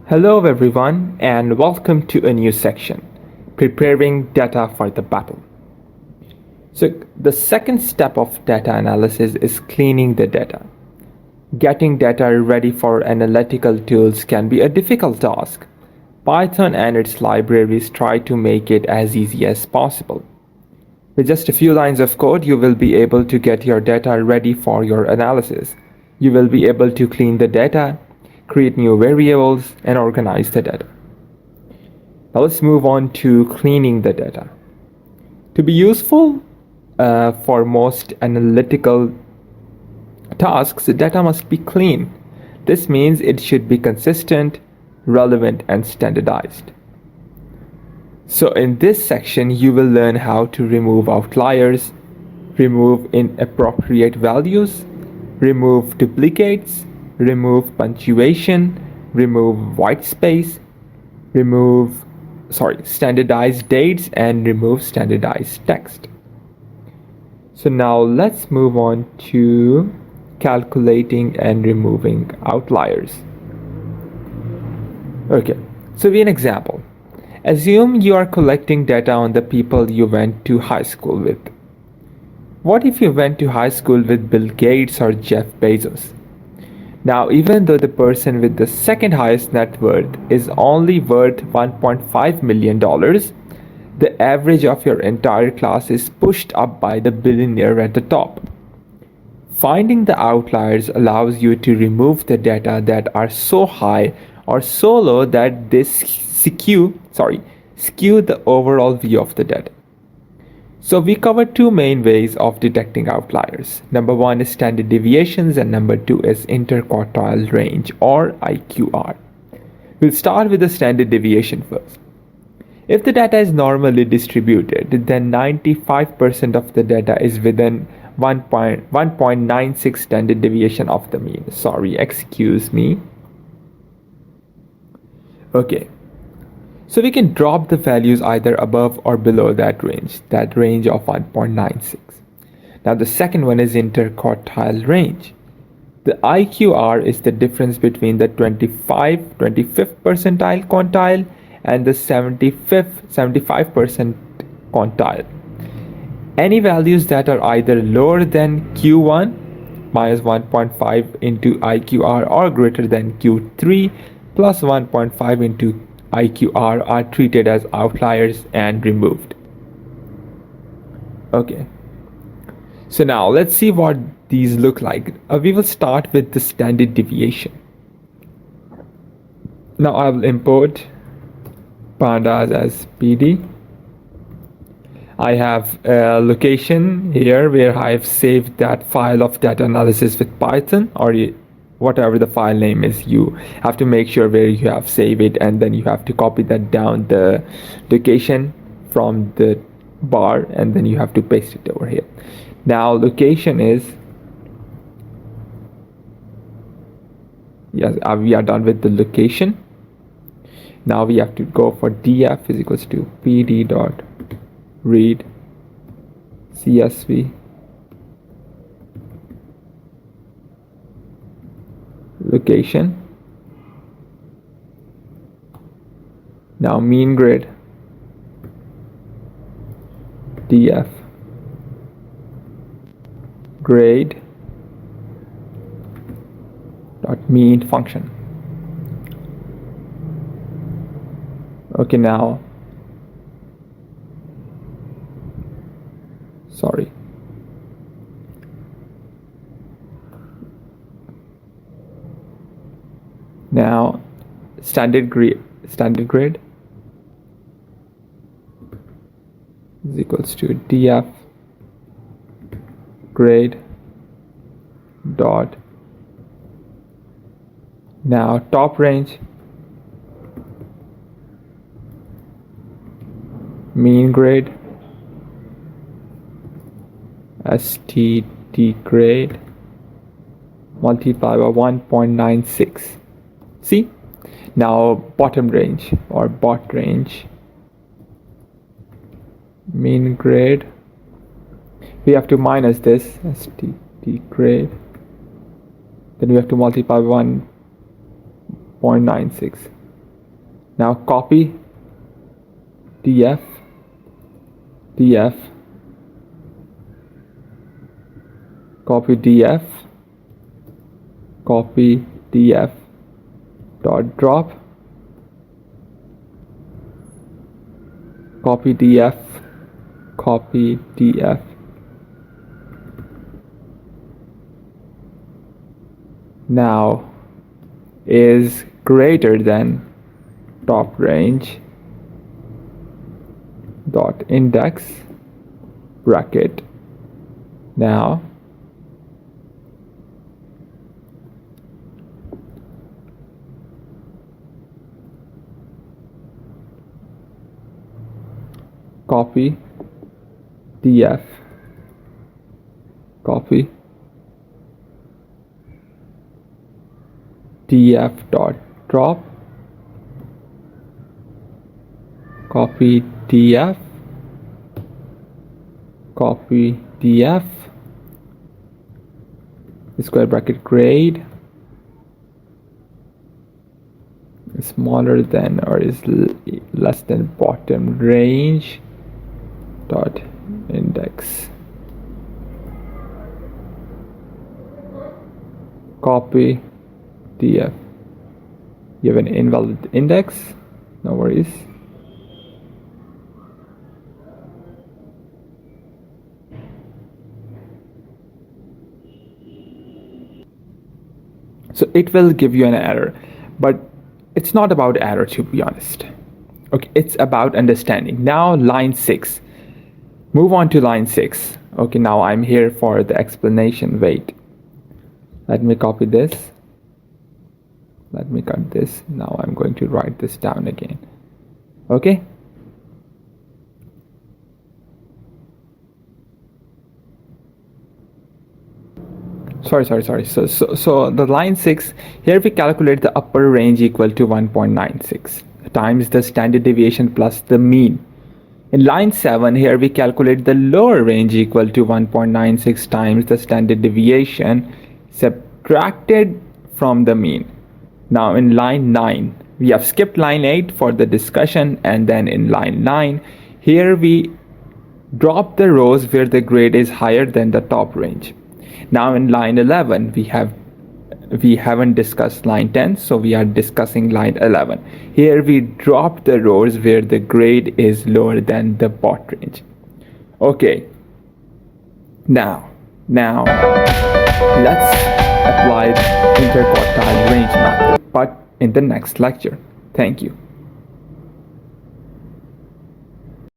Hello everyone and welcome to a new section, preparing data for the battle. So the second step of data analysis is cleaning the data. Getting data ready for analytical tools can be a difficult task. Python and its libraries try to make it as easy as possible. With just a few lines of code, you will be able to get your data ready for your analysis. You will be able to clean the data, create new variables, and organize the data. Now let's move on to cleaning the data. To be useful for most analytical tasks, the data must be clean. This means it should be consistent, relevant, and standardized. So in this section, you will learn how to remove outliers, remove inappropriate values, remove duplicates, remove punctuation, remove white space, standardized dates, and remove standardized text. So now let's move on to calculating and removing outliers. Okay, so be an example. Assume you are collecting data on the people you went to high school with. What if you went to high school with Bill Gates or Jeff Bezos? Now, even though the person with the second highest net worth is only worth $1.5 million, the average of your entire class is pushed up by the billionaire at the top. Finding the outliers allows you to remove the data that are so high or so low that they skew the overall view of the data. So we cover two main ways of detecting outliers. Number one is standard deviations and number two is interquartile range or IQR. We'll start with the standard deviation first. If the data is normally distributed, then 95% of the data is within 1.96 standard deviation of the mean. Excuse me. Okay. So we can drop the values either above or below that range of 1.96. Now the second one is interquartile range. The IQR is the difference between the 25th percentile quantile and the 75th quantile. Any values that are either lower than Q1 minus 1.5 into IQR or greater than Q3 plus 1.5 into IQR are treated as outliers and removed. Okay. So now let's see what these look like. We will start with the standard deviation. Now I will import pandas as PD. I have a location here where I have saved that file of data analysis with Python or whatever the file name is. You have to make sure where you have saved it, and then you have to copy that down the location from the bar, and then you have to paste it over here. Now location is, yes, we are done with the location. Now we have to go for df is equals to pd dot read csv location. Now mean grid df grade dot mean function. Okay, now now standard grid is equals to df grade dot now top range mean grade std grade multiplied by 1.96. See, now bottom range or bot range mean grade, we have to minus this std grade, then we have to multiply 1.96. Now copy df, df, copy df, copy df dot drop, copy df, copy df, now is greater than top range dot index bracket. Now copy df, copy df dot drop, copy df, copy df, square bracket grade smaller than or is less than bottom range dot index, copy df. You have an invalid index, no worries. So it will give you an error, but it's not about error, to be honest. Okay, it's about understanding. Now line 6, move on to line 6. Okay, now I'm here for the explanation. Wait, let me copy this, let me cut this. Now I'm going to write this down again. Okay, sorry. So the line 6, here we calculate the upper range equal to 1.96 times the standard deviation plus the mean. In line 7, here we calculate the lower range equal to 1.96 times the standard deviation subtracted from the mean. Now in line 9, we have skipped line 8 for the discussion, and then in line 9, here we drop the rows where the grade is higher than the top range. Now in line 11, we haven't discussed line 10, so we are discussing line 11. Here we drop the rows where the grade is lower than the bot range. Okay, now let's apply the interquartile range method, but in the next lecture. Thank you.